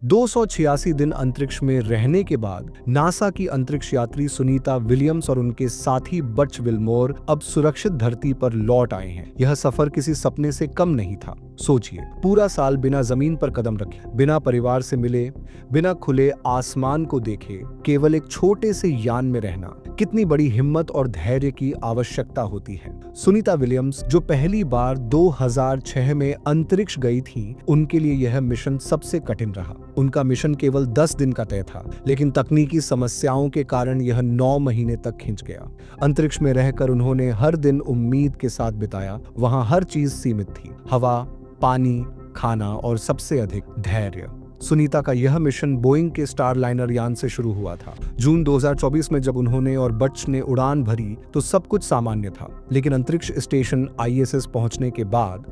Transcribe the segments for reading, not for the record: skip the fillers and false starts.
286 दिन अंतरिक्ष में रहने के बाद नासा की अंतरिक्ष यात्री सुनीता विलियम्स और उनके साथी बच विल्मोर अब सुरक्षित धरती पर लौट आए हैं। यह सफर किसी सपने से कम नहीं था। सोचिए, पूरा साल बिना जमीन पर कदम रखे, बिना परिवार से मिले, बिना खुले आसमान को देखे, केवल एक छोटे से यान में रहना, कितनी बड़ी हिम्मत और धैर्य की आवश्यकता होती है। सुनीता विलियम्स, जो पहली बार 2006 में अंतरिक्ष गई थीं, उनके लिए यह मिशन सबसे कठिन रहा। उनका मिशन केवल 10 दिन का तय था, लेकिन तकनीकी समस्याओं के कारण यह 9 महीने तक खिंच गया। अंतरिक्ष में रहकर उन्होंने हर दिन उम्मीद के साथ बिताया। वहां हर चीज सीमित थी, हवा, पानी, खाना और सबसे अधिक धैर्य। सुनीता का यह मिशन बोइंग के स्टारलाइनर यान से शुरू हुआ था। जून 2024 में जब उन्होंने और बच ने उड़ान भरी तो सब कुछ सामान्य था, लेकिन अंतरिक्ष स्टेशन ISS पहुंचने के बाद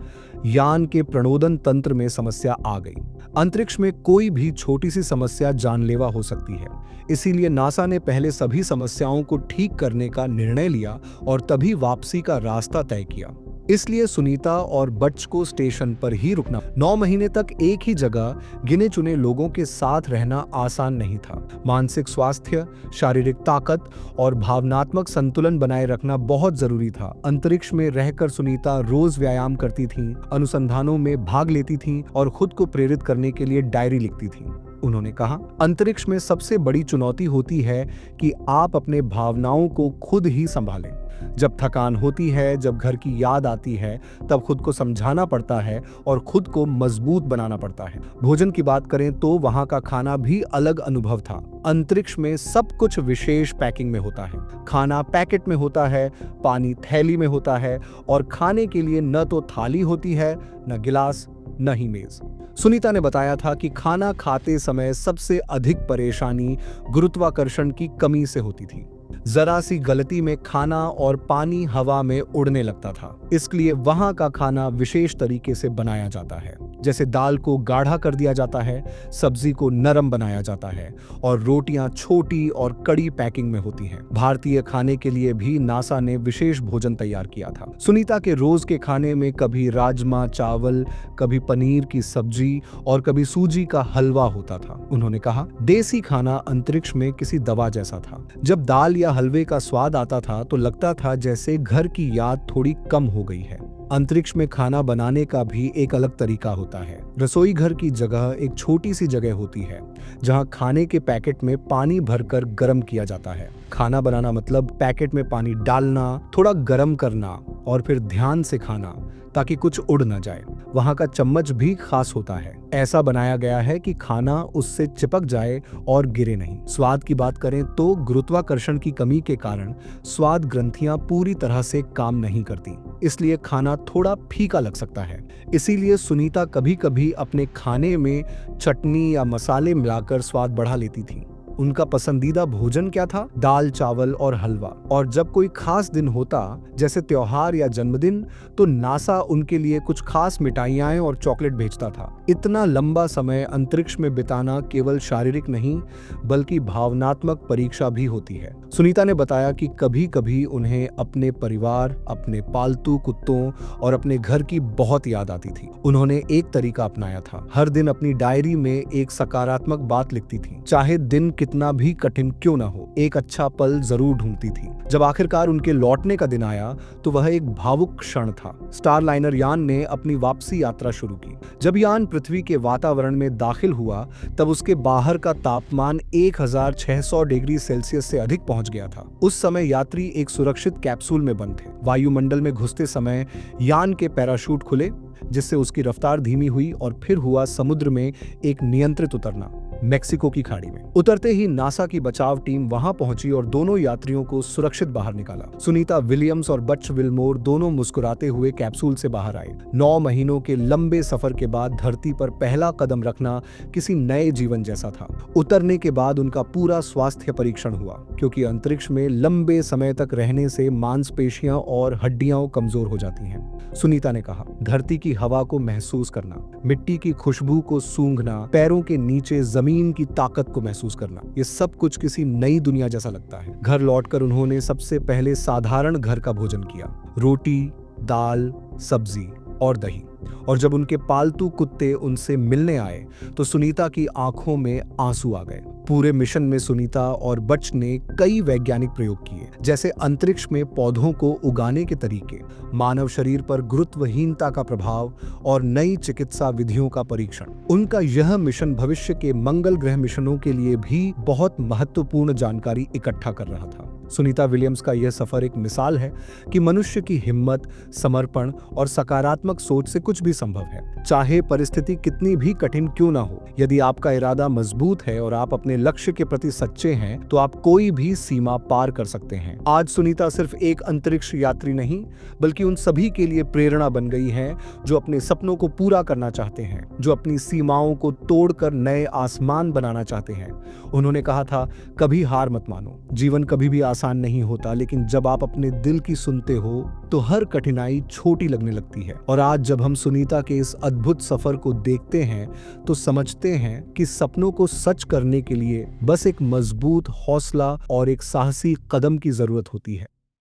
यान के प्रणोदन तंत्र में समस्या आ गई। अंतरिक्ष में कोई भी छोटी सी समस्या जानलेवा हो सकती है। इसीलिए नासा ने पहले सभी समस्याओं को ठीक करने का निर्णय लिया और तभी वापसी का रास्ता तय किया। इसलिए सुनीता और बच को स्टेशन पर ही रुकना। 9 महीने तक एक ही जगह गिने चुने लोगों के साथ रहना आसान नहीं था। मानसिक स्वास्थ्य, शारीरिक ताकत और भावनात्मक संतुलन बनाए रखना बहुत जरूरी था। अंतरिक्ष में रहकर सुनीता रोज व्यायाम करती थीं, अनुसंधानों में भाग लेती थीं और खुद को प्रेरित करने के लिए डायरी लिखती थीं। उन्होंने कहा, अंतरिक्ष में सबसे बड़ी चुनौती होती है कि आप अपने भावनाओं को खुद ही संभालें। जब थकान होती है, जब घर की याद आती है, तब खुद को समझाना पड़ता है और खुद को मजबूत बनाना पड़ता है। भोजन की बात करें तो वहां का खाना भी अलग अनुभव था। अंतरिक्ष में सब कुछ विशेष पैकिंग में होता है। खाना पैकेट में होता है, पानी थैली में होता है और खाने के लिए न तो थाली होती है, न गिलास, न ही मेज। सुनीता ने बताया था कि खाना खाते समय सबसे अधिक परेशानी गुरुत्वाकर्षण की कमी से होती थी। जरा सी गलती में खाना और पानी हवा में उड़ने लगता था। इसलिए वहां का खाना विशेष तरीके से बनाया जाता है। जैसे दाल को गाढ़ा कर दिया जाता है, सब्जी को नरम बनाया जाता है और रोटियां छोटी और कड़ी पैकिंग में होती हैं। भारतीय खाने के लिए भी नासा ने विशेष भोजन तैयार किया था। सुनीता के रोज के खाने में कभी राजमा चावल, कभी पनीर की सब्जी और कभी सूजी का हलवा होता था। उन्होंने कहा, देसी खाना अंतरिक्ष में किसी दवा जैसा था। जब दाल या हलवे का स्वाद आता था तो लगता था जैसे घर की याद थोड़ी कम हो गई है। अंतरिक्ष में खाना बनाने का भी एक अलग तरीका होता है। रसोई घर की जगह एक छोटी सी जगह होती है जहां खाने के पैकेट में पानी भरकर गर्म किया जाता है। खाना बनाना मतलब पैकेट में पानी डालना, थोड़ा गर्म करना और फिर ध्यान से खाना ताकि कुछ उड़ न जाए। वहां का चम्मच भी खास होता है। ऐसा बनाया गया है कि खाना उससे चिपक जाए और गिरे नहीं। स्वाद की बात करें तो गुरुत्वाकर्षण की कमी के कारण स्वाद ग्रंथियां पूरी तरह से काम नहीं करती, इसलिए खाना थोड़ा फीका लग सकता है। इसीलिए सुनीता कभी कभी अपने खाने में चटनी या मसाले मिलाकर स्वाद बढ़ा लेती थी। उनका पसंदीदा भोजन क्या था? दाल, चावल और हलवा। और जब कोई खास दिन होता, जैसे त्योहार या जन्मदिन, तो नासा उनके लिए कुछ खास मिठाइयाँ और चॉकलेट भेजता था। इतना लंबा समय अंतरिक्ष में बिताना केवल शारीरिक नहीं, बल्कि भावनात्मक परीक्षा भी होती है। सुनीता ने बताया कि कभी कभी उन्हें अपने परिवार, अपने पालतू कुत्तों और अपने घर की बहुत याद आती थी। उन्होंने एक तरीका अपनाया था। हर दिन अपनी डायरी में एक सकारात्मक बात लिखती थी, चाहे दिन कितना भी कठिन क्यों ना हो। एक अच्छा पल जरूर ढूंढती थी। जब आखिरकार उनके लौटने का दिन आया तो वह एक भावुक क्षण था। स्टारलाइनर यान ने अपनी वापसी यात्रा शुरू की। जब यान पृथ्वी के वातावरण में दाखिल हुआ तब उसके बाहर का तापमान 1600 डिग्री सेल्सियस से अधिक पहुंच गया था। उस समय यात्री एक सुरक्षित कैप्सूल में बंद थे। वायुमंडल में घुसते समय यान के पैराशूट खुले, जिससे उसकी रफ्तार धीमी हुई और फिर हुआ समुद्र में एक नियंत्रित उतरना, मेक्सिको की खाड़ी में। उतरते ही नासा की बचाव टीम वहां पहुंची और दोनों यात्रियों को सुरक्षित बाहर निकाला। सुनीता विलियम्स और बच विल्मोर दोनों मुस्कुराते हुए कैप्सूल से बाहर आए। 9 महीनों के लंबे सफर के बाद धरती पर पहला कदम रखना किसी नए जीवन जैसा था। उतरने के बाद उनका पूरा स्वास्थ्य परीक्षण हुआ, क्योंकि अंतरिक्ष में लंबे समय तक रहने से मांसपेशियां और हड्डियां कमजोर हो जाती हैं। सुनीता ने कहा, धरती की हवा को महसूस करना, मिट्टी की खुशबू को सूंघना, पैरों के नीचे जमीन की ताकत को महसूस करना, ये सब कुछ किसी नई दुनिया जैसा लगता है। घर लौटकर उन्होंने सबसे पहले साधारण घर का भोजन किया, रोटी, दाल, सब्जी और दही। और जब उनके पालतू कुत्ते उनसे मिलने आए तो सुनीता की आंखों में आंसू आ गए। पूरे मिशन में सुनीता और बच ने कई वैज्ञानिक प्रयोग किए, जैसे अंतरिक्ष में पौधों को उगाने के तरीके, मानव शरीर पर गुरुत्वहीनता का प्रभाव और नई चिकित्सा विधियों का परीक्षण। उनका यह मिशन भविष्य के मंगल ग्रह मिशनों के लिए भी बहुत महत्वपूर्ण जानकारी इकट्ठा कर रहा था। सुनीता विलियम्स का यह सफर एक मिसाल है कि मनुष्य की हिम्मत, समर्पण और सकारात्मक सोच से कुछ भी संभव है, चाहे परिस्थिति कितनी भी कठिन क्यों ना हो। यदि आपका इरादा मजबूत है और आप अपने लक्ष्य के प्रति सच्चे हैं, तो आप कोई भी सीमा पार कर सकते हैं। आज सुनीता सिर्फ एक अंतरिक्ष यात्री नहीं, बल्कि उन सभी के लिए प्रेरणा बन गई है जो अपने सपनों को पूरा करना चाहते हैं, जो अपनी सीमाओं को तोड़कर नए आसमान बनाना चाहते हैं। उन्होंने कहा था, कभी हार मत मानो। जीवन कभी भी आसान नहीं होता, लेकिन जब आप अपने दिल की सुनते हो तो हर कठिनाई छोटी लगने लगती है। और आज जब हम सुनीता के इस अद्भुत सफर को देखते हैं तो समझते हैं कि सपनों को सच करने के लिए बस एक मजबूत हौसला और एक साहसी कदम की जरूरत होती है।